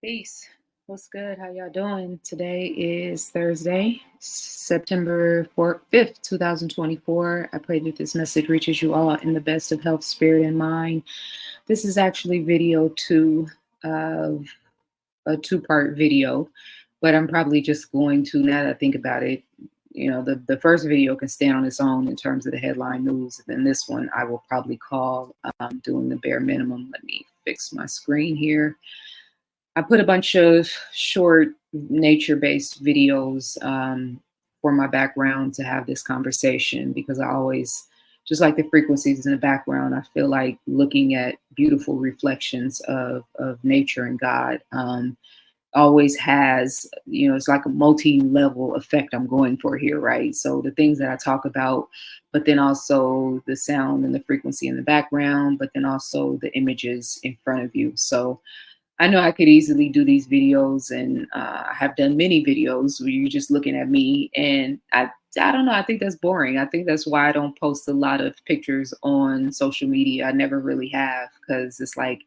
Peace. What's good? How y'all doing? Today is Thursday, September 4th, 5th, 2024. I pray that this message reaches you all in the best of health, spirit, and mind. This is actually video two of a two-part video, but I'm probably just going to, now that I think about it, the first video can stand on its own in terms of the headline news. And then this one I will probably call doing the bare minimum. Let me fix my screen here. I put a bunch of short nature-based videos for my background to have this conversation because I always, just like the frequencies in the background, I feel like looking at beautiful reflections of nature and God always has, it's like a multi-level effect I'm going for here, right? So the things that I talk about, but then also the sound and the frequency in the background, but then also the images in front of you. So I know I could easily do these videos, and I have done many videos where you're just looking at me, and I don't know. I think that's boring. I think that's why I don't post a lot of pictures on social media. I never really have, because it's like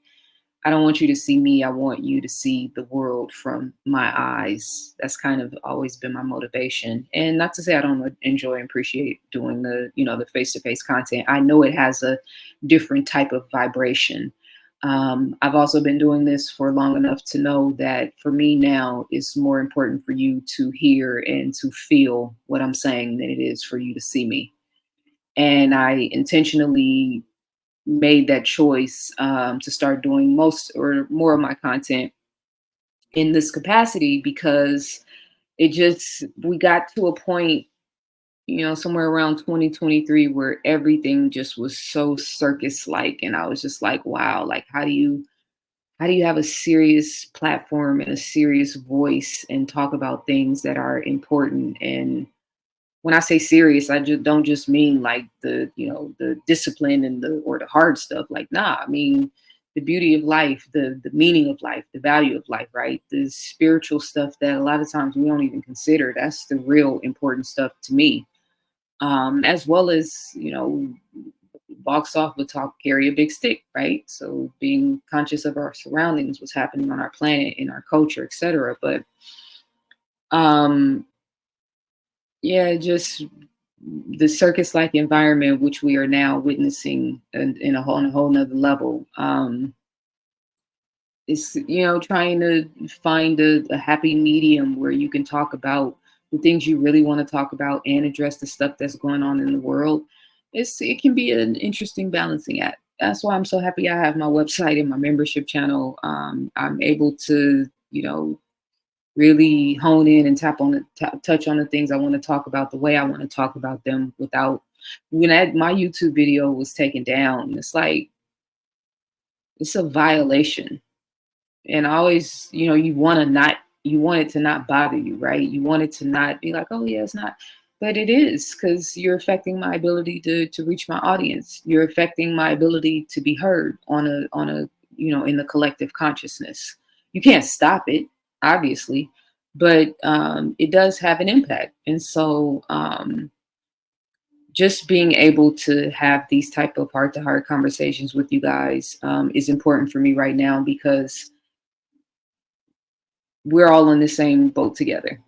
I don't want you to see me. I want you to see the world from my eyes. That's kind of always been my motivation. And not to say I don't enjoy and appreciate doing the face-to-face content. I know it has a different type of vibration. I've also been doing this for long enough to know that for me now, it's more important for you to hear and to feel what I'm saying than it is for you to see me. And I intentionally made that choice to start doing most or more of my content in this capacity because we got to a point, somewhere around 2023 where everything just was so circus like. And I was just like, wow, like how do you have a serious platform and a serious voice and talk about things that are important? And when I say serious, I just don't just mean like the discipline and the hard stuff. Like, nah, I mean the beauty of life, the meaning of life, the value of life, right? The spiritual stuff that a lot of times we don't even consider. That's the real important stuff to me. As well as, box off the talk, carry a big stick, right? So being conscious of our surroundings, what's happening on our planet, in our culture, etc. But um yeah, just the circus-like environment which we are now witnessing in on a whole nother level. It's trying to find a happy medium where you can talk about the things you really want to talk about and address the stuff that's going on in the world. It can be an interesting balancing act. That's why I'm so happy I have my website and my membership channel. I'm able to really hone in and touch on the things I want to talk about the way I want to talk about them without. My YouTube video was taken down, it's like it's a violation. And I always, you want it to not bother you, right? You want it to not be like, oh yeah, it's not, but it is, because you're affecting my ability to reach my audience. You're affecting my ability to be heard on a in the collective consciousness. You can't stop it, obviously, but it does have an impact. And so just being able to have these type of heart-to-heart conversations with you guys is important for me right now, because we're all in the same boat together.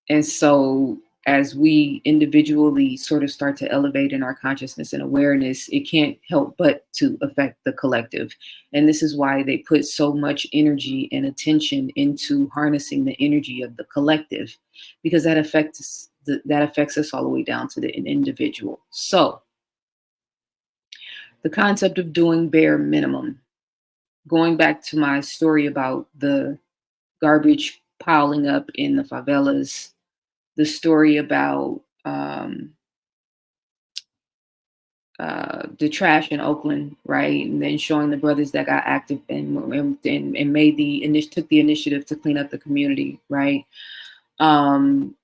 And so as we individually sort of start to elevate in our consciousness and awareness, it can't help but to affect the collective. And this is why they put so much energy and attention into harnessing the energy of the collective, because that affects us all the way down to the individual. So the concept of doing bare minimum, going back to my story about the garbage piling up in the favelas, the story about the trash in Oakland, right? And then showing the brothers that got active and made took the initiative to clean up the community, right? Um,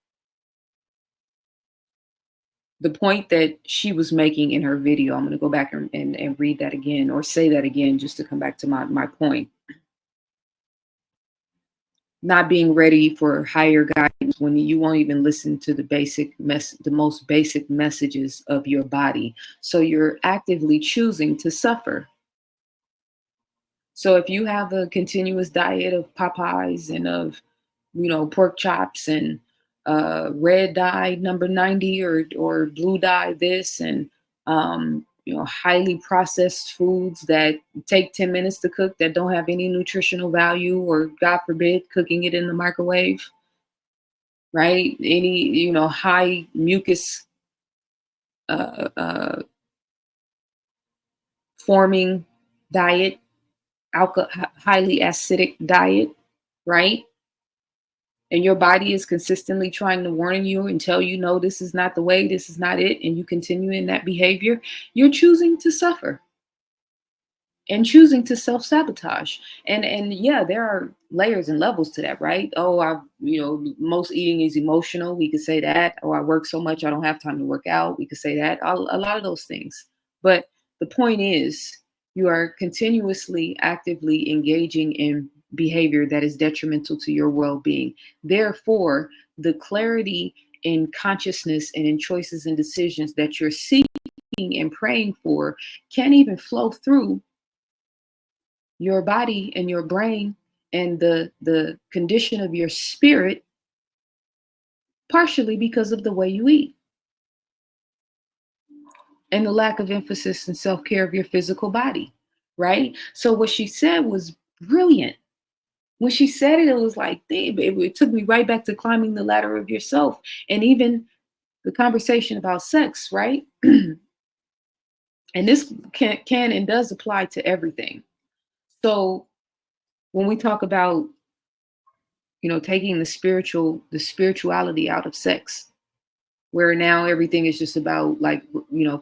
the point that she was making in her video, I'm going to go back and read that again, or say that again, just to come back to my point. Not being ready for higher guidance when you won't even listen to the most basic messages of your body. So you're actively choosing to suffer. So if you have a continuous diet of Popeyes and of, pork chops and red dye number 90 or blue dye this and highly processed foods that take 10 minutes to cook that don't have any nutritional value or God forbid cooking it in the microwave, right? Any, high mucus uh, uh, forming diet, highly acidic diet, right? And your body is consistently trying to warn you and tell you, no, this is not the way, this is not it, and you continue in that behavior, you're choosing to suffer and choosing to self-sabotage. And yeah, there are layers and levels to that, right? Oh, most eating is emotional, we could say that. Oh, I work so much I don't have time to work out, we could say that. A lot of those things. But the point is, you are continuously actively engaging in behavior that is detrimental to your well-being. Therefore, the clarity in consciousness and in choices and decisions that you're seeking and praying for can't even flow through your body and your brain and the condition of your spirit, partially because of the way you eat and the lack of emphasis and self-care of your physical body, right? So what she said was brilliant. When she said it, it was like, damn, it took me right back to climbing the ladder of yourself. And even the conversation about sex, right? And this can and does apply to everything. So when we talk about, taking the spirituality out of sex, where now everything is just about like,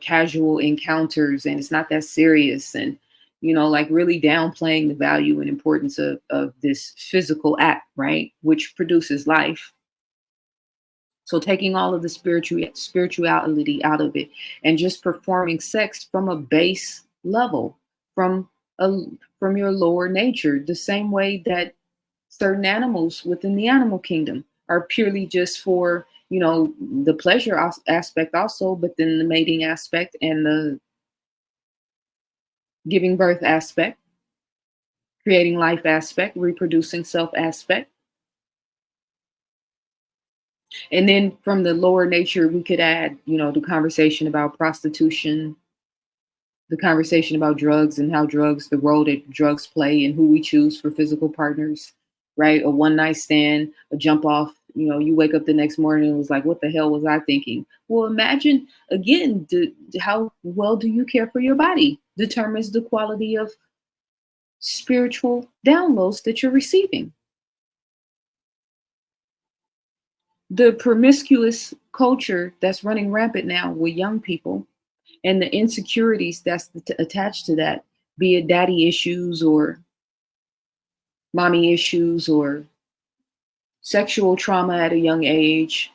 casual encounters and it's not that serious, and like really downplaying the value and importance of this physical act, right, which produces life. So taking all of the spirituality out of it and just performing sex from a base level, from a from your lower nature, the same way that certain animals within the animal kingdom are purely just for, the pleasure aspect also, but then the mating aspect and the giving birth aspect, creating life aspect, reproducing self aspect. And then from the lower nature, we could add, the conversation about prostitution, the conversation about drugs and how drugs, the role that drugs play and who we choose for physical partners, right? A one night stand, a jump off, you wake up the next morning and was like, what the hell was I thinking? Well, imagine again, how well do you care for your body determines the quality of spiritual downloads that you're receiving. The promiscuous culture that's running rampant now with young people and the insecurities that's attached to that, be it daddy issues or mommy issues or sexual trauma at a young age,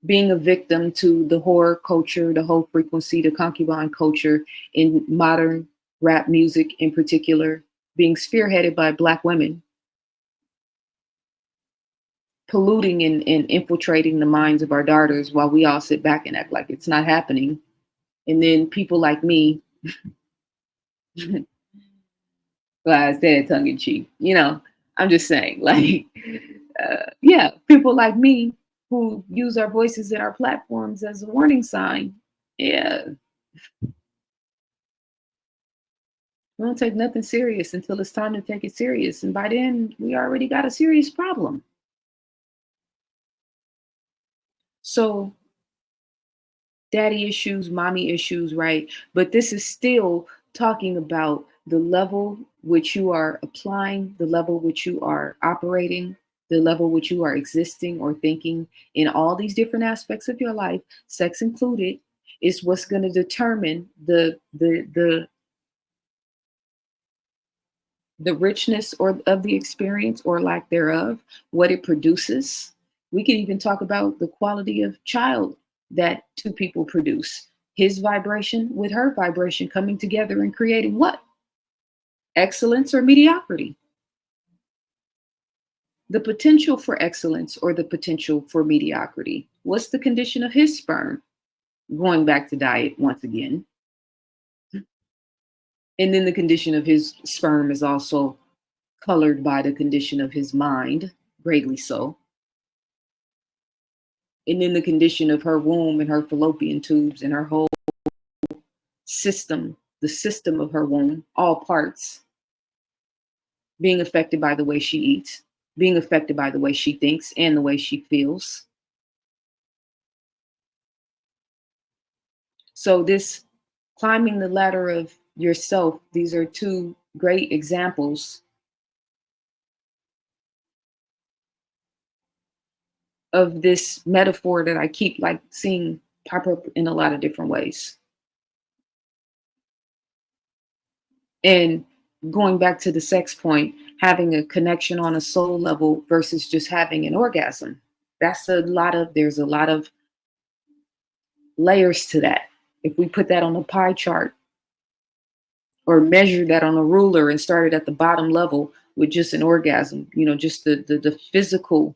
being a victim to the horror culture, the whole frequency, the concubine culture in modern rap music in particular, being spearheaded by Black women, polluting and infiltrating the minds of our daughters while we all sit back and act like it's not happening. And then people like me, well, I said it tongue in cheek, I'm just saying, like, yeah, people like me who use our voices and our platforms as a warning sign. Yeah, we don't take nothing serious until it's time to take it serious. And by then, we already got a serious problem. So, daddy issues, mommy issues, right? But this is still talking about the level which you are applying, the level which you are operating, the level which you are existing or thinking in all these different aspects of your life, sex included, is what's going to determine the richness or of the experience or lack thereof, what it produces. We can even talk about the quality of child that two people produce. His vibration with her vibration coming together and creating what? Excellence or mediocrity. The potential for excellence or the potential for mediocrity. What's the condition of his sperm? Going back to diet once again. And then the condition of his sperm is also colored by the condition of his mind, greatly so. And then the condition of her womb and her fallopian tubes and her whole system, the system of her womb, all parts being affected by the way she eats, being affected by the way she thinks and the way she feels. So, this climbing the ladder of yourself, these are two great examples of this metaphor that I keep like seeing pop up in a lot of different ways. And going back to the sex point, having a connection on a soul level versus just having an orgasm. There's a lot of layers to that. If we put that on a pie chart or measure that on a ruler and started at the bottom level with just an orgasm, just the physical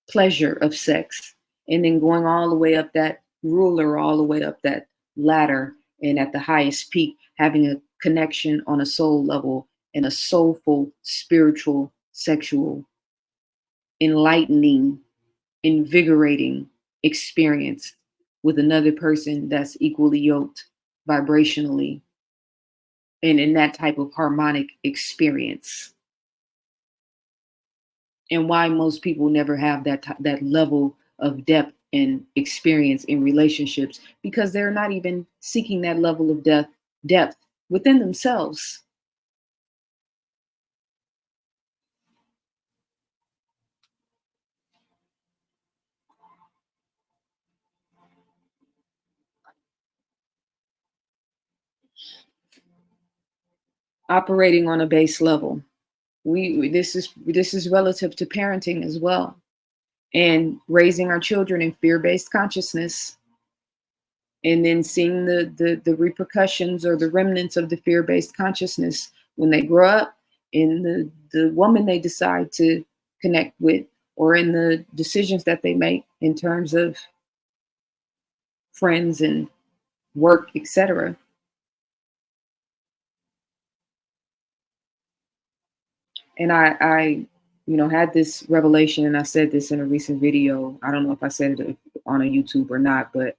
pleasure of sex, and then going all the way up that ruler, all the way up that ladder, and at the highest peak, having a connection on a soul level and a soulful, spiritual, sexual, enlightening, invigorating experience with another person that's equally yoked vibrationally and in that type of harmonic experience. And why most people never have that level of depth and experience in relationships, because they're not even seeking that level of depth within themselves. Operating on a base level. This is relative to parenting as well, and raising our children in fear-based consciousness, and then seeing the repercussions or the remnants of the fear-based consciousness when they grow up, in the woman they decide to connect with, or in the decisions that they make in terms of friends and work, etc. And I had this revelation, and I said this in a recent video. I don't know if I said it on a YouTube or not, but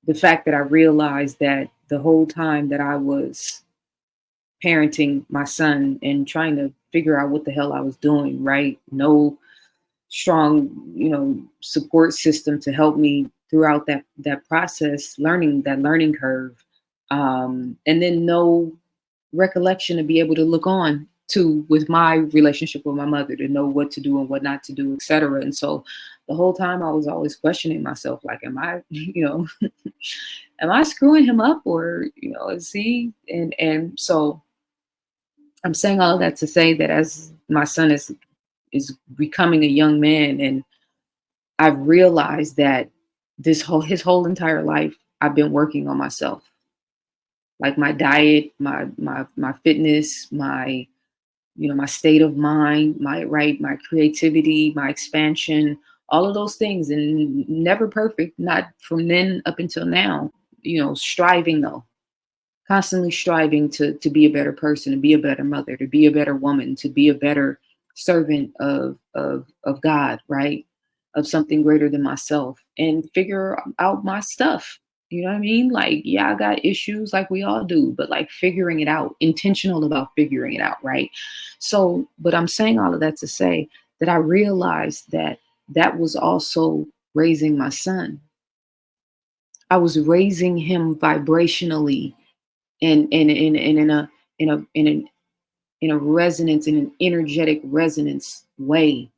the fact that I realized that the whole time that I was parenting my son and trying to figure out what the hell I was doing, right? No strong, support system to help me throughout that process, learning curve. And then no recollection to be able to look on to with my relationship with my mother, to know what to do and what not to do, etc. And so the whole time I was always questioning myself, like, am I, am I screwing him up, or, is he? And so I'm saying all of that to say that as my son is becoming a young man, and I've realized that his whole entire life I've been working on myself, like my diet, my fitness, my state of mind, my creativity, my expansion, all of those things, and never perfect, not from then up until now, striving though, constantly striving to be a better person, to be a better mother, to be a better woman, to be a better servant of God, right? Of something greater than myself, and figure out my stuff. You know what I mean? Like, yeah, I got issues like we all do, but like figuring it out, intentional about figuring it out, right? So, but I'm saying all of that to say that I realized that that was also raising my son. I was raising him vibrationally, and in a resonance, in an energetic resonance way,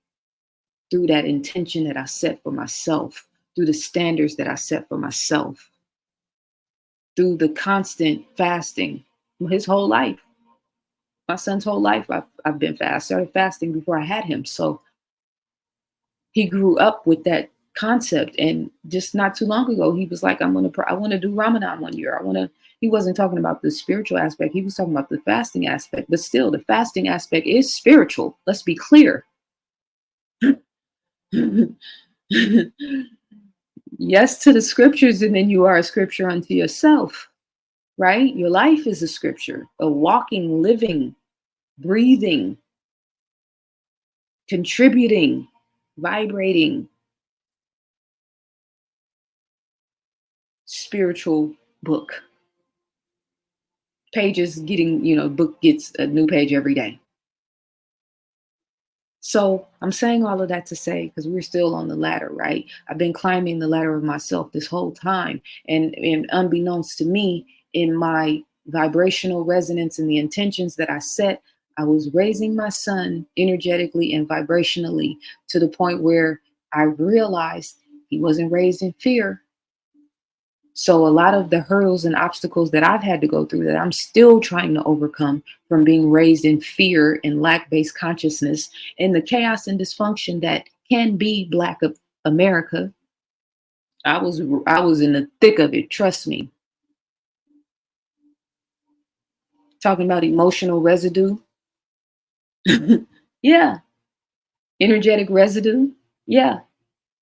through that intention that I set for myself, through the standards that I set for myself, through the constant fasting. His whole life, my son's whole life, I've been fast. I started fasting before I had him. So he grew up with that concept, and just not too long ago he was like, I want to do Ramadan one year. He wasn't talking about the spiritual aspect, he was talking about the fasting aspect, but still the fasting aspect is spiritual, let's be clear. Yes to the scriptures, and then you are a scripture unto yourself. right? Your life is a scripture, a walking, living, breathing, contributing, vibrating, spiritual book. Pages getting, book gets a new page every day. So I'm saying all of that to say, because we're still on the ladder, right? I've been climbing the ladder of myself this whole time. And unbeknownst to me, in my vibrational resonance and the intentions that I set, I was raising my son energetically and vibrationally to the point where I realized he wasn't raised in fear. So a lot of the hurdles and obstacles that I've had to go through that I'm still trying to overcome from being raised in fear and lack-based consciousness and the chaos and dysfunction that can be Black America. I was in the thick of it, trust me. Talking about emotional residue. Yeah, energetic residue. Yeah,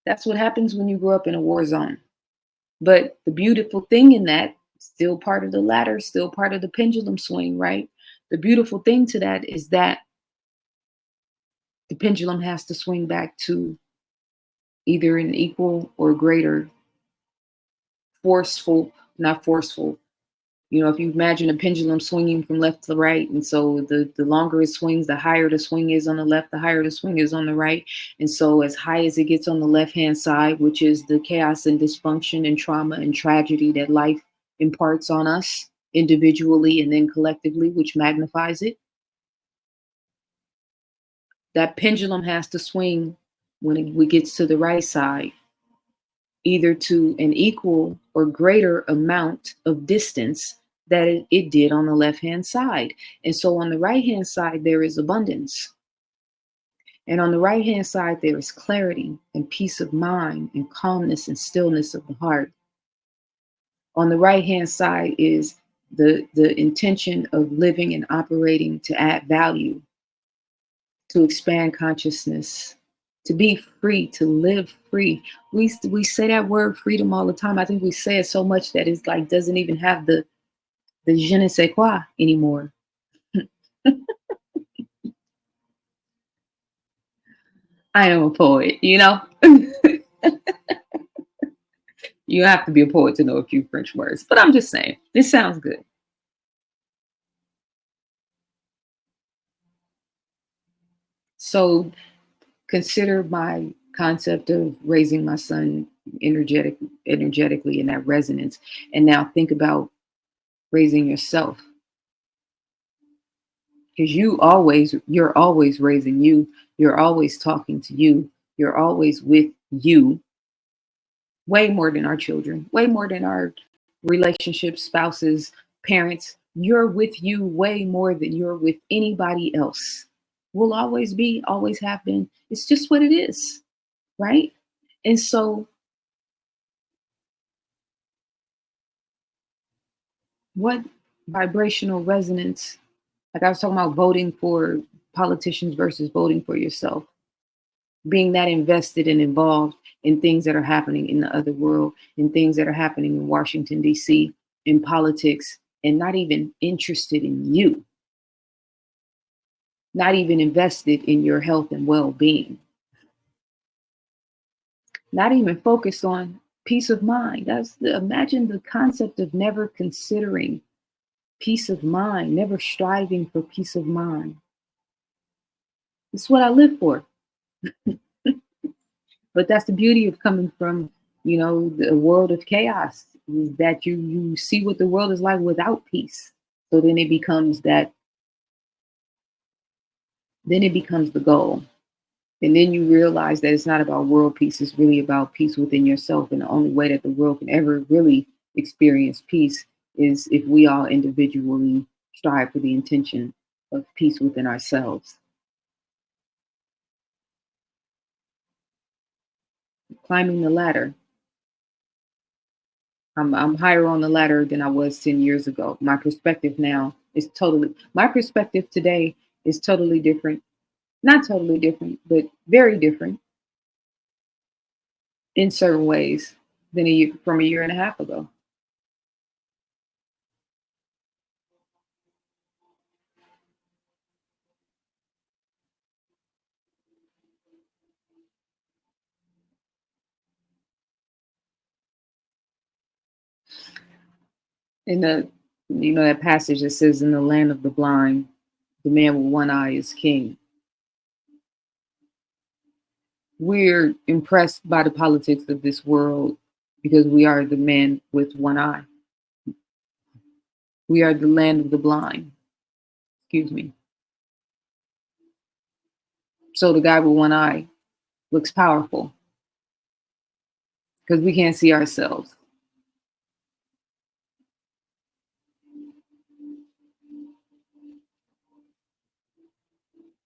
that's what happens when you grow up in a war zone. But the beautiful thing in that, still part of the ladder, still part of the pendulum swing, right? The beautiful thing to that is that the pendulum has to swing back to either an equal or greater forceful, not forceful. If you imagine a pendulum swinging from left to right, and so the longer it swings, the higher the swing is on the left, the higher the swing is on the right. And so as high as it gets on the left-hand side, which is the chaos and dysfunction and trauma and tragedy that life imparts on us individually and then collectively, which magnifies it, that pendulum has to swing when it gets to the right side, either to an equal or greater amount of distance that it did on the left hand side. And so on the right hand side, there is abundance. And on the right hand side, there is clarity and peace of mind and calmness and stillness of the heart. On the right hand side is the intention of living and operating to add value, to expand consciousness, to be free, to live free. We say that word freedom all the time. I think we say it so much that it's like doesn't even have the je ne sais quoi anymore. I am a poet. You have to be a poet to know a few French words, but I'm just saying, it sounds good. So consider my concept of raising my son energetically in that resonance. And now think about raising yourself, because you're always raising you, you're always talking to you, you're always with you, way more than our children, way more than our relationships, spouses, parents. You're with you way more than you're with anybody else. Will always be, always have been. It's just what it is, right? And so what vibrational resonance, like I was talking about voting for politicians versus voting for yourself, being that invested and involved in things that are happening in the other world, in things that are happening in Washington, D.C., in politics, and not even interested in you, not even invested in your health and well being, not even focused on peace of mind. Imagine the concept of never considering peace of mind, never striving for peace of mind. It's what I live for. But that's the beauty of coming from, the world of chaos, is that you see what the world is like without peace. So then it becomes the goal. And then you realize that it's not about world peace, it's really about peace within yourself. And the only way that the world can ever really experience peace is if we all individually strive for the intention of peace within ourselves. Climbing the ladder. I'm higher on the ladder than I was 10 years ago. My perspective today is totally different. Not totally different, but very different in certain ways than from a year and a half ago. In the that passage that says, "In the land of the blind, the man with one eye is king." We're impressed by the politics of this world because we are the man with one eye. We are the land of the blind. Excuse me. So the guy with one eye looks powerful because we can't see ourselves.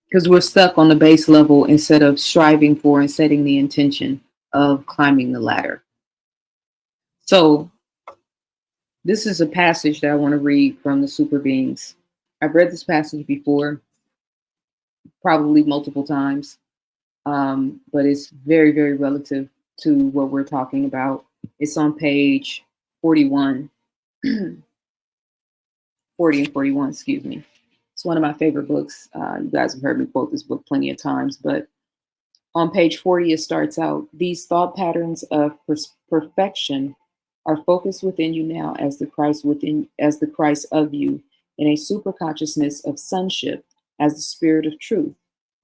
Because we're stuck on the base level instead of striving for and setting the intention of climbing the ladder. So this is a passage that I want to read from the Super Beings. I've read this passage before, probably multiple times, but it's very, very relative to what we're talking about. It's on page 41, 40 and 41, excuse me. It's one of my favorite books. You guys have heard me quote this book plenty of times, but on page 40, it starts out, "These thought patterns of perfection are focused within you now as the Christ of you, in a super consciousness of sonship as the spirit of truth.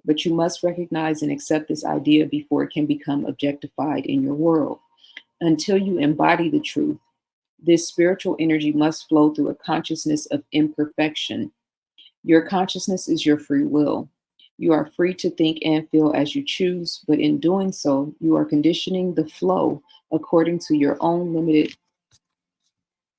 But you must recognize and accept this idea before it can become objectified in your world. Until you embody the truth, this spiritual energy must flow through a consciousness of imperfection. Your consciousness is your free will. You are free to think and feel as you choose, but in doing so, you are conditioning the flow according to your own limited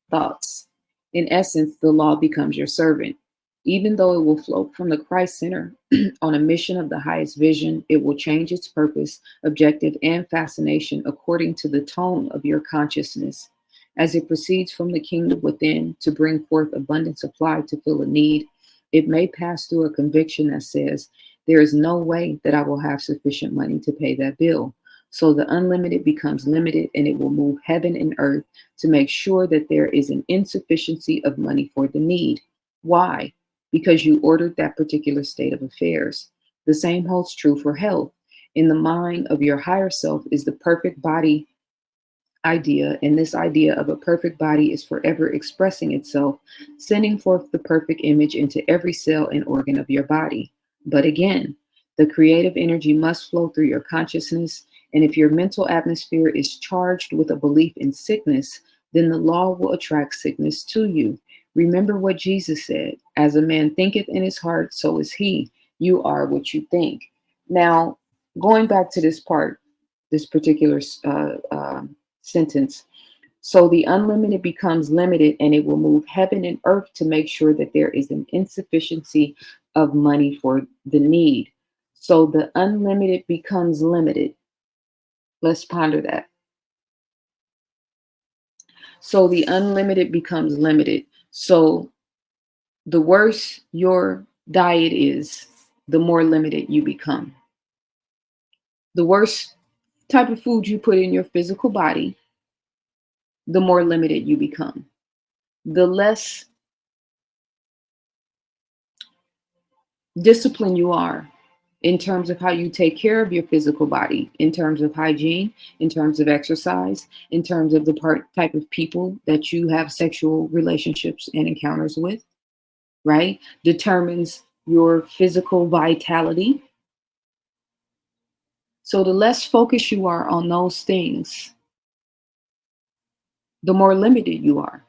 thoughts. In essence, the law becomes your servant. Even though it will flow from the Christ Center on a mission of the highest vision, it will change its purpose, objective, and fascination according to the tone of your consciousness. As it proceeds from the kingdom within to bring forth abundant supply to fill a need, it may pass through a conviction that says, there is no way that I will have sufficient money to pay that bill. So the unlimited becomes limited and it will move heaven and earth to make sure that there is an insufficiency of money for the need. Why? Because you ordered that particular state of affairs. The same holds true for health. In the mind of your higher self is the perfect body idea, and this idea of a perfect body is forever expressing itself, sending forth the perfect image into every cell and organ of your body. But again, the creative energy must flow through your consciousness, and if your mental atmosphere is charged with a belief in sickness, then the law will attract sickness to you. Remember what Jesus said, as a man thinketh in his heart, so is he. You are what you think. Now, going back to this part, this particular sentence. So the unlimited becomes limited and it will move heaven and earth to make sure that there is an insufficiency of money for the need. So the unlimited becomes limited. Let's ponder that. So the unlimited becomes limited. So the worse your diet is, the more limited you become. The worse type of food you put in your physical body, the more limited you become. The less disciplined you are in terms of how you take care of your physical body, in terms of hygiene, in terms of exercise, in terms of the type of people that you have sexual relationships and encounters with, right? Determines your physical vitality. So the less focused you are on those things, the more limited you are.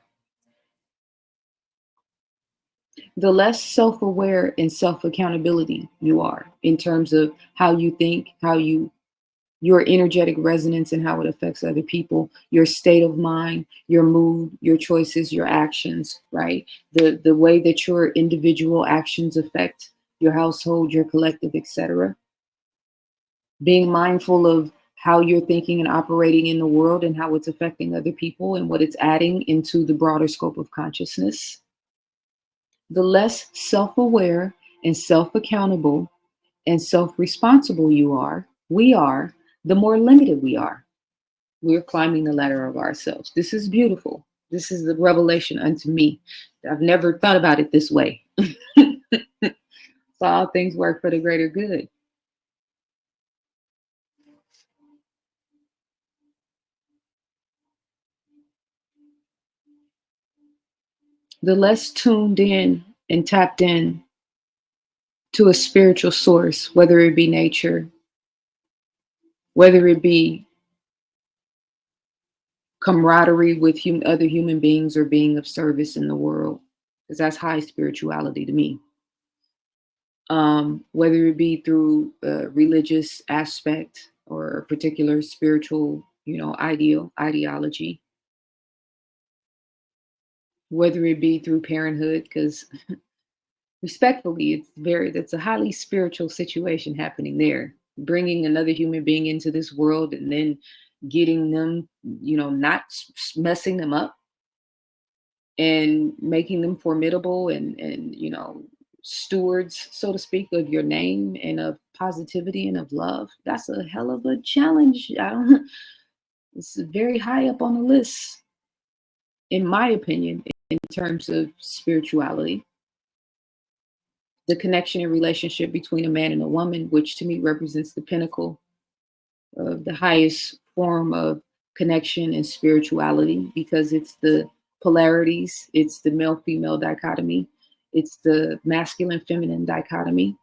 The less self-aware and self-accountability you are in terms of how you think, your energetic resonance and how it affects other people, your state of mind, your mood, your choices, your actions, right? The way that your individual actions affect your household, your collective, etc. Being mindful of how you're thinking and operating in the world and how it's affecting other people and what it's adding into the broader scope of consciousness. The less self-aware and self-accountable and self-responsible we are, the more limited we are. We're climbing the ladder of ourselves. This is beautiful. This is the revelation unto me. I've never thought about it this way. So all things work for the greater good. the less tuned in and tapped in to a spiritual source, whether it be nature, whether it be camaraderie with other human beings or being of service in the world, because that's high spirituality to me. Whether it be through a religious aspect or a particular spiritual, ideology, whether it be through parenthood, because respectfully, that's a highly spiritual situation happening there. Bringing another human being into this world and then getting them, not messing them up and making them formidable and stewards, so to speak, of your name and of positivity and of love. That's a hell of a challenge. I don't. It's very high up on the list, in my opinion, in terms of spirituality. The connection and relationship between a man and a woman, which to me represents the pinnacle of the highest form of connection and spirituality, because it's the polarities, it's the male female dichotomy, it's the masculine feminine dichotomy,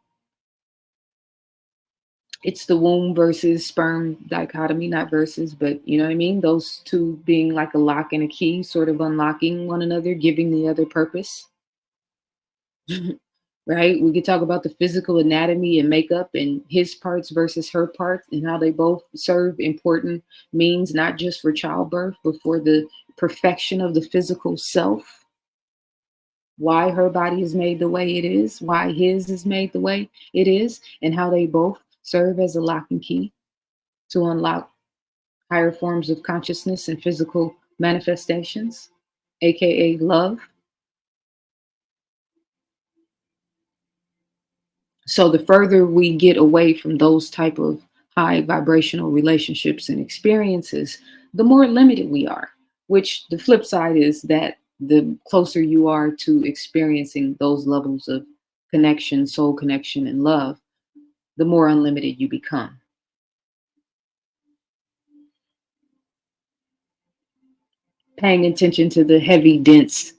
it's the womb versus sperm dichotomy, not versus, but you know what I mean? Those two being like a lock and a key, sort of unlocking one another, giving the other purpose. Right? We could talk about the physical anatomy and makeup and his parts versus her parts and how they both serve important means, not just for childbirth, but for the perfection of the physical self. Why her body is made the way it is, why his is made the way it is, and how they both serve as a lock and key to unlock higher forms of consciousness and physical manifestations, aka love. So the further we get away from those type of high vibrational relationships and experiences, the more limited we are, which the flip side is that the closer you are to experiencing those levels of connection, soul connection, and love, the more unlimited you become. Paying attention to the heavy, dense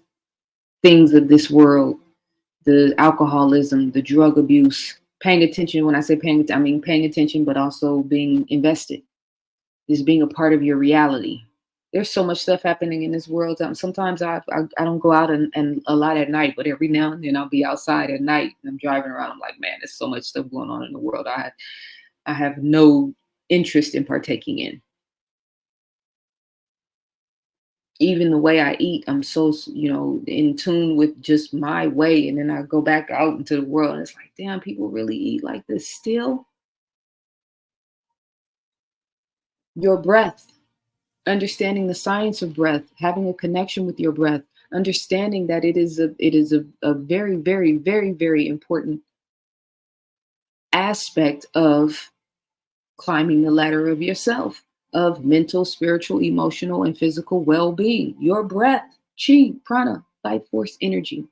things of this world, the alcoholism, the drug abuse, paying attention. When I say I mean paying attention, but also being invested, is being a part of your reality. There's so much stuff happening in this world. Sometimes I don't go out and a lot at night, but every now and then I'll be outside at night and I'm driving around. I'm like, man, there's so much stuff going on in the world. I have no interest in partaking in. Even the way I eat, I'm so, in tune with just my way. And then I go back out into the world and it's like, damn, people really eat like this still. Your breath, understanding the science of breath, having a connection with your breath, understanding that it is a very, very, very, very important aspect of climbing the ladder of yourself, of mental, spiritual, emotional, and physical well-being. Your breath, chi, prana, life force, energy.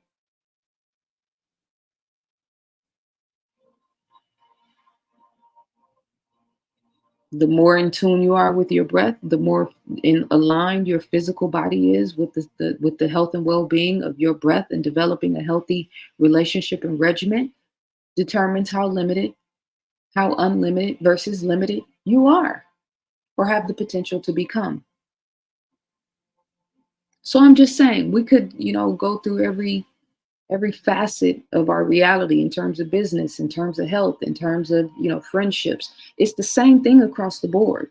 The more in tune you are with your breath, the more in aligned your physical body is with the health and well-being of your breath, and developing a healthy relationship and regimen determines how unlimited versus limited you are or have the potential to become. So I'm just saying we could, go through every facet of our reality in terms of business, in terms of health, in terms of, friendships. It's the same thing across the board.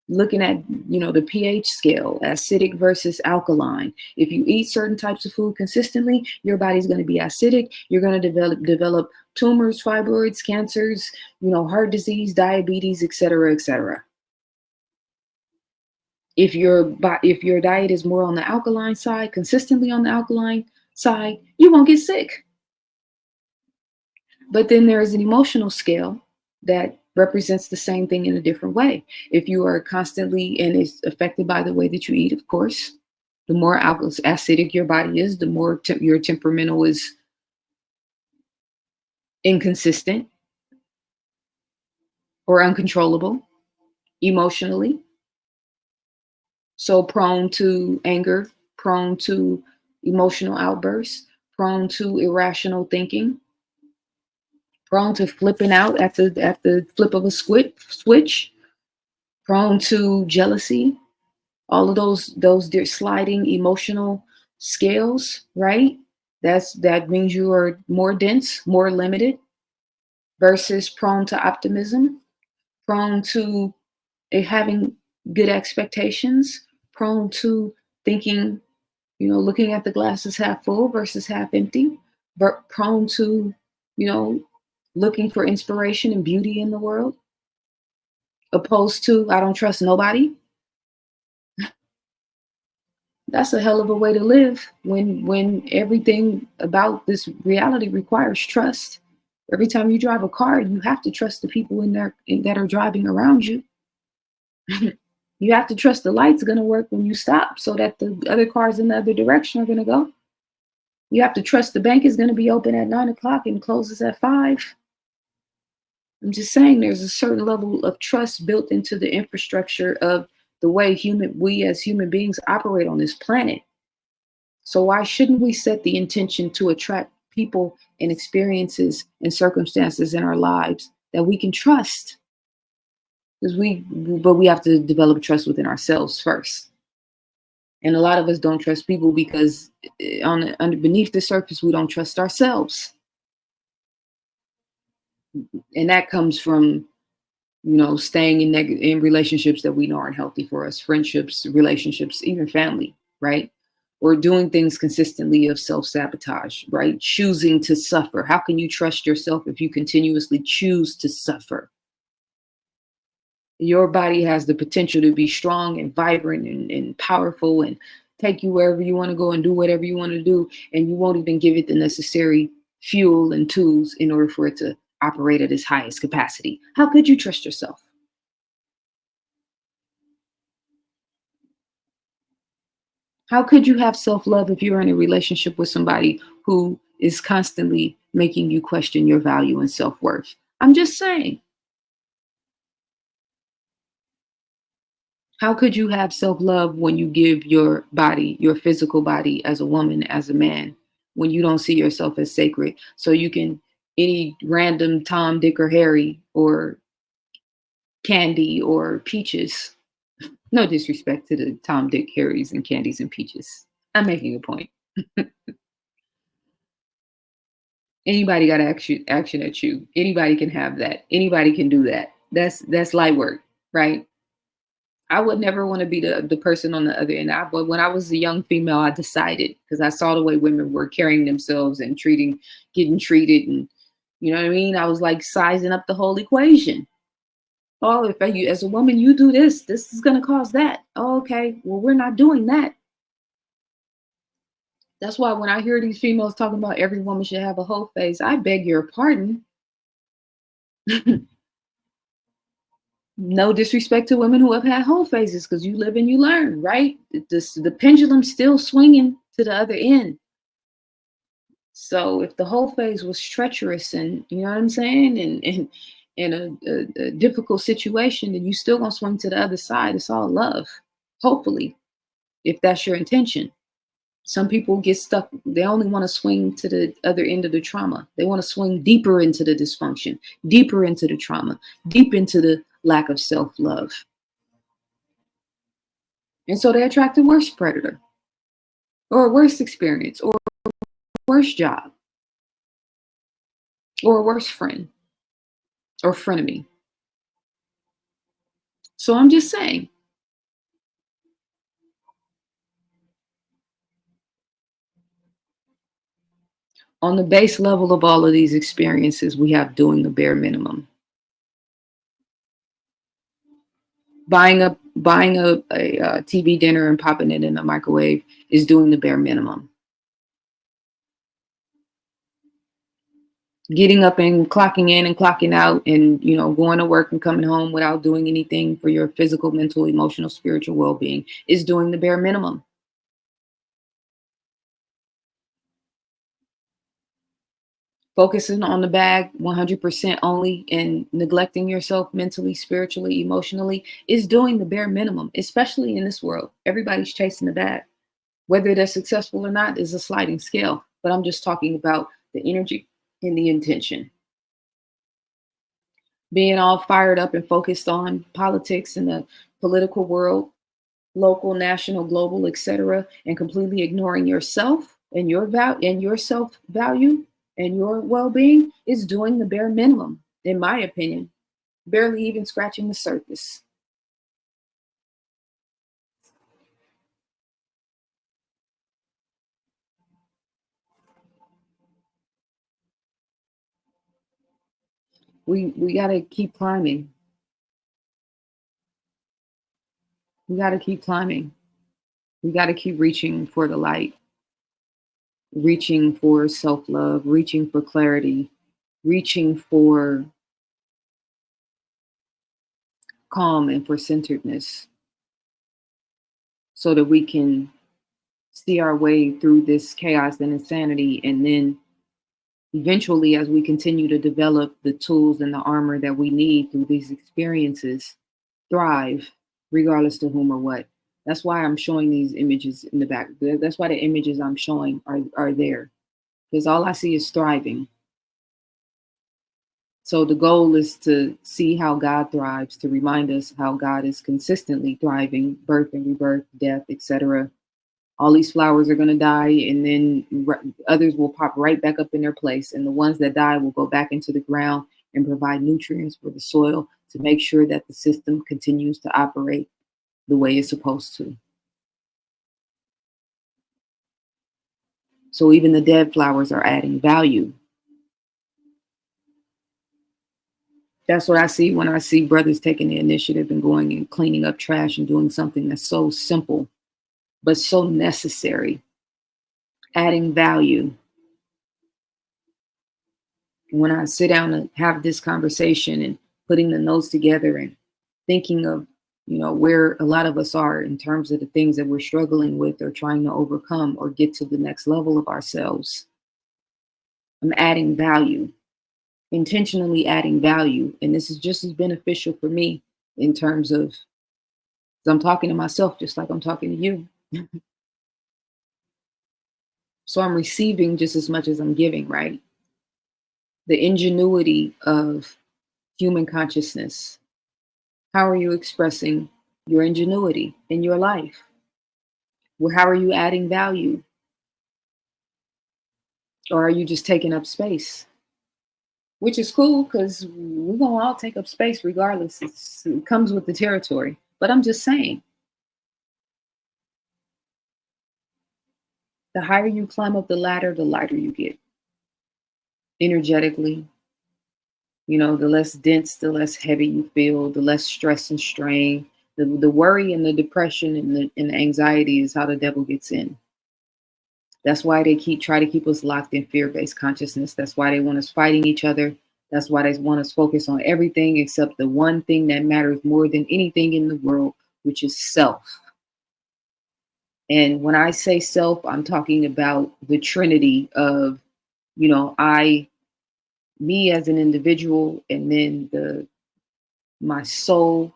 Looking at, the pH scale, acidic versus alkaline. If you eat certain types of food consistently, your body's going to be acidic. You're going to develop tumors, fibroids, cancers, heart disease, diabetes, et cetera, et cetera. If your diet is more on the alkaline side, consistently on the alkaline side, you won't get sick. But then there is an emotional scale that represents the same thing in a different way. If you are constantly, and it's affected by the way that you eat, of course, the more acidic your body is, the more your temperamental is inconsistent or uncontrollable emotionally. So prone to anger, prone to emotional outbursts, prone to irrational thinking, prone to flipping out at the flip of a switch, prone to jealousy, all of those sliding emotional scales, right? That means you are more dense, more limited, versus prone to optimism, prone to having good expectations, prone to thinking, looking at the glasses half full versus half empty, but prone to, you know, looking for inspiration and beauty in the world, opposed to I don't trust nobody. That's a hell of a way to live when everything about this reality requires trust. Every time you drive a car, you have to trust the people that are driving around you. You have to trust the light's going to work when you stop so that the other cars in the other direction are going to go. You have to trust the bank is going to be open at 9 o'clock and closes at 5. I'm just saying there's a certain level of trust built into the infrastructure of the way we as human beings operate on this planet. So why shouldn't we set the intention to attract people and experiences and circumstances in our lives that we can trust? But we have to develop trust within ourselves first. And a lot of us don't trust people because beneath the surface, we don't trust ourselves. And that comes from, staying in relationships that we know aren't healthy for us, friendships, relationships, even family, right? Or doing things consistently of self-sabotage, right? Choosing to suffer. How can you trust yourself if you continuously choose to suffer? Your body has the potential to be strong and vibrant and powerful and take you wherever you want to go and do whatever you want to do. And you won't even give it the necessary fuel and tools in order for it to operate at its highest capacity. How could you trust yourself? How could you have self-love if you're in a relationship with somebody who is constantly making you question your value and self-worth? I'm just saying. How could you have self-love when you give your body, your physical body as a woman, as a man, when you don't see yourself as sacred? So you can any random Tom, Dick, or Harry, or Candy, or Peaches. No disrespect to the Tom, Dick, Harrys, and Candies and Peaches. I'm making a point. Anybody got action at you. Anybody can have that. Anybody can do that. That's light work, right? I would never want to be the person on the other end. But when I was a young female, I decided because I saw the way women were carrying themselves and getting treated, and you know what I mean. I was like sizing up the whole equation. Oh, if you as a woman you do this, this is gonna cause that. Oh, okay, well we're not doing that. That's why when I hear these females talking about every woman should have a whole face, I beg your pardon. No disrespect to women who have had whole phases, because you live and you learn, right? The pendulum's still swinging to the other end. So if the whole phase was treacherous and you know what I'm saying, and in a difficult situation, then you still gonna swing to the other side. It's all love, hopefully, if that's your intention. Some people get stuck. They only want to swing to the other end of the trauma. They want to swing deeper into the dysfunction, deeper into the trauma, deep into the lack of self-love. And so they attract a worse predator or a worse experience or a worse job or a worse friend or frenemy. So I'm just saying, on the base level of all of these experiences, we have doing the bare minimum. Buying a TV dinner and popping it in the microwave is doing the bare minimum. Getting up and clocking in and clocking out and going to work and coming home without doing anything for your physical, mental, emotional, spiritual well-being is doing the bare minimum. Focusing on the bag 100% only and neglecting yourself mentally, spiritually, emotionally is doing the bare minimum, especially in this world. Everybody's chasing the bag. Whether they're successful or not is a sliding scale, but I'm just talking about the energy and the intention. Being all fired up and focused on politics and the political world, local, national, global, etc., and completely ignoring yourself and your value and your self value and your well-being is doing the bare minimum, in my opinion, barely even scratching the surface. We got to keep climbing. We got to keep climbing. We got to keep reaching for the light, reaching for self-love, reaching for clarity, reaching for calm and for centeredness so that we can see our way through this chaos and insanity. And then eventually, as we continue to develop the tools and the armor that we need through these experiences, thrive regardless to whom or what. That's why I'm showing these images in the back. That's why the images I'm showing are there, because all I see is thriving. So the goal is to see how God thrives, to remind us how God is consistently thriving, birth and rebirth, death, etc. All these flowers are going to die, and then others will pop right back up in their place. And the ones that die will go back into the ground and provide nutrients for the soil to make sure that the system continues to operate the way it's supposed to. So even the dead flowers are adding value. That's what I see when I see brothers taking the initiative and going and cleaning up trash and doing something that's so simple, but so necessary, adding value. When I sit down and have this conversation and putting the notes together and thinking of, where a lot of us are in terms of the things that we're struggling with or trying to overcome or get to the next level of ourselves, I'm adding value, intentionally adding value. And this is just as beneficial for me in terms of, 'cause I'm talking to myself just like I'm talking to you. So I'm receiving just as much as I'm giving, right? The ingenuity of human consciousness. How are you expressing your ingenuity in your life? Well, how are you adding value? Or are you just taking up space? Which is cool because we're going to all take up space regardless. It comes with the territory. But I'm just saying, the higher you climb up the ladder, the lighter you get energetically. The less dense, the less heavy you feel, the less stress and strain. The worry and the depression and the anxiety is how the devil gets in. That's why they try to keep us locked in fear-based consciousness. That's why they want us fighting each other. That's why they want us focused on everything except the one thing that matters more than anything in the world, which is self. And when I say self, I'm talking about the trinity of, I, me as an individual, and then my soul,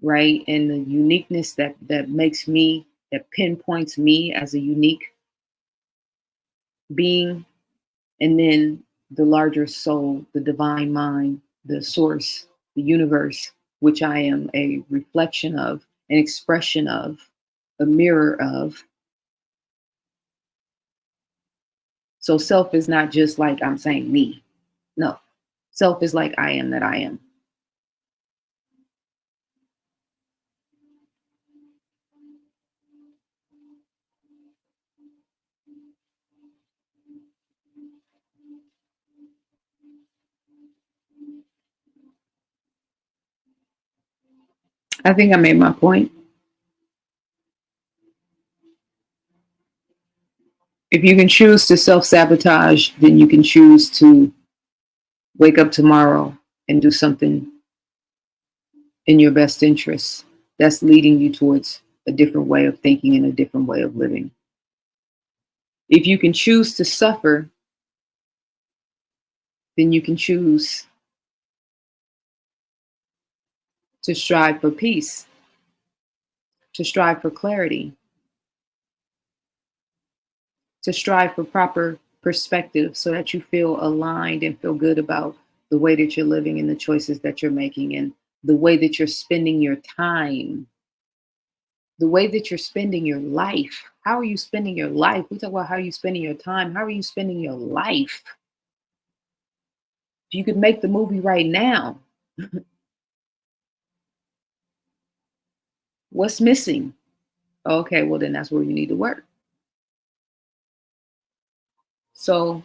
right? And the uniqueness that makes me, that pinpoints me as a unique being, and then the larger soul, the divine mind, the source, the universe, which I am a reflection of, an expression of, a mirror of. So self is not just like I'm saying me. No, self is like I am that I am. I think I made my point. If you can choose to self sabotage, then you can choose to wake up tomorrow and do something in your best interest that's leading you towards a different way of thinking and a different way of living. If you can choose to suffer, then you can choose to strive for, peace, to strive for clarity, to strive for proper perspective so that you feel aligned and feel good about the way that you're living and the choices that you're making and the way that you're spending your time, the way that you're spending your life. How are you spending your life? We talk about how you spending your time. How are you spending your life? If you could make the movie right now, what's missing? Okay, well, then that's where you need to work. So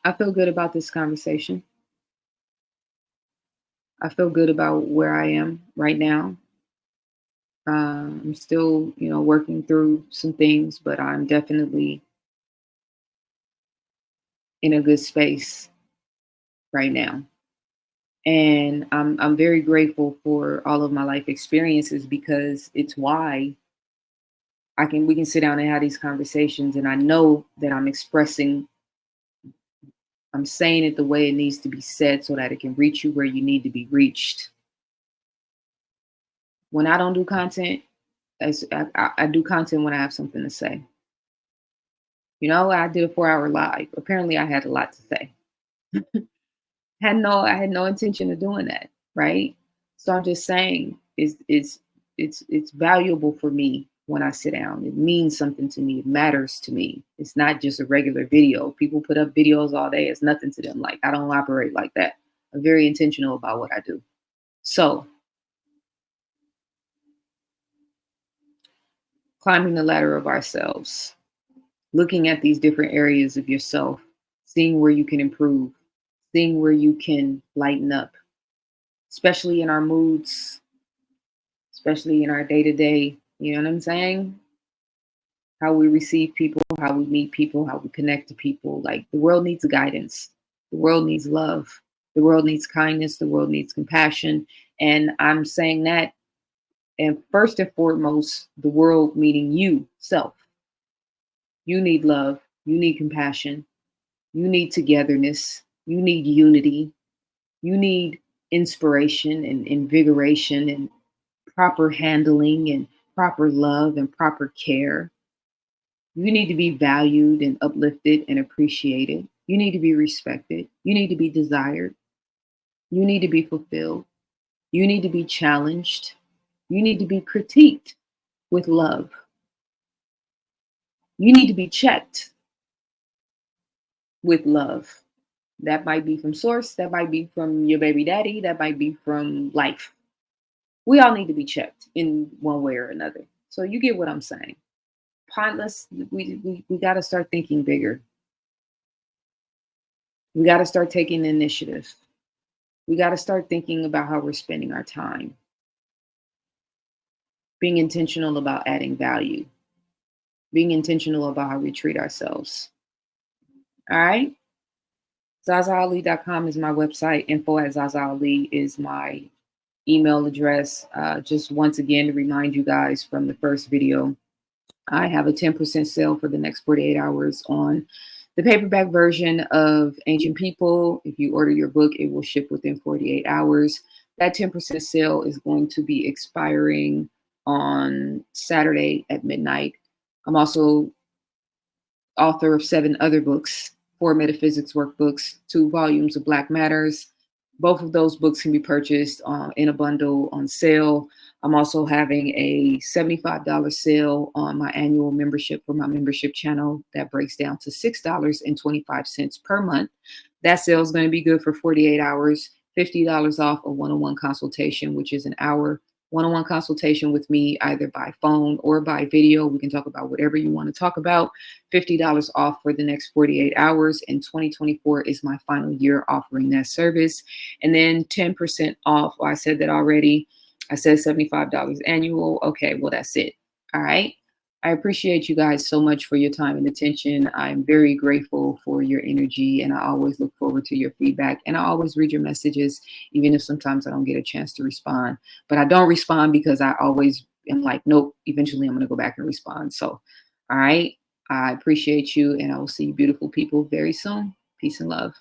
I feel good about this conversation. I feel good about where I am right now. I'm still, working through some things, but I'm definitely in a good space right now. And I'm very grateful for all of my life experiences because it's why we can sit down and have these conversations, and I know that I'm saying it the way it needs to be said so that it can reach you where you need to be reached. When I don't do content, I do content when I have something to say. I did a 4-hour live. Apparently, I had a lot to say. I had no intention of doing that, right? So I'm just saying, it's valuable for me when I sit down. It means something to me. It matters to me. It's not just a regular video. People put up videos all day. It's nothing to them. Like, I don't operate like that. I'm very intentional about what I do. So climbing the ladder of ourselves, looking at these different areas of yourself, seeing where you can improve, seeing where you can lighten up, especially in our moods, especially in our day to day. You know what I'm saying? How we receive people, how we meet people, how we connect to people. Like, the world needs guidance. The world needs love. The world needs kindness. The world needs compassion. And I'm saying that, and first and foremost, the world meaning you, self. You need love. You need compassion. You need togetherness. You need unity. You need inspiration and invigoration and proper handling and proper love and proper care. You need to be valued and uplifted and appreciated. You need to be respected. You need to be desired. You need to be fulfilled. You need to be challenged. You need to be critiqued with love. You need to be checked with love. That might be from source. That might be from your baby daddy. That might be from life. We all need to be checked in one way or another. So you get what I'm saying. Pointless. We got to start thinking bigger. We got to start taking initiative. We got to start thinking about how we're spending our time. Being intentional about adding value. Being intentional about how we treat ourselves. All right. ZaZaAli.com is my website. Info@ZaZaAli is my email address. Just once again to remind you guys from the first video, I have a 10% sale for the next 48 hours on the paperback version of Ancient People. If you order your book, it will ship within 48 hours. That 10% sale is going to be expiring on Saturday at midnight. I'm also author of 7 other books, 4 metaphysics workbooks, 2 volumes of Black Matters. Both of those books can be purchased in a bundle on sale. I'm also having a $75 sale on my annual membership for my membership channel that breaks down to $6.25 per month. That sale is going to be good for 48 hours, $50 off a one-on-one consultation, which is an hour one-on-one consultation with me, either by phone or by video. We can talk about whatever you want to talk about. $50 off for the next 48 hours. And 2024 is my final year offering that service. And then 10% off. Well, I said that already. I said $75 annual. Okay, well, that's it. All right. I appreciate you guys so much for your time and attention. I'm very grateful for your energy, and I always look forward to your feedback. And I always read your messages, even if sometimes I don't get a chance to respond. But I don't respond because I always am like, nope, eventually I'm going to go back and respond. So, all right. I appreciate you, and I will see you beautiful people very soon. Peace and love.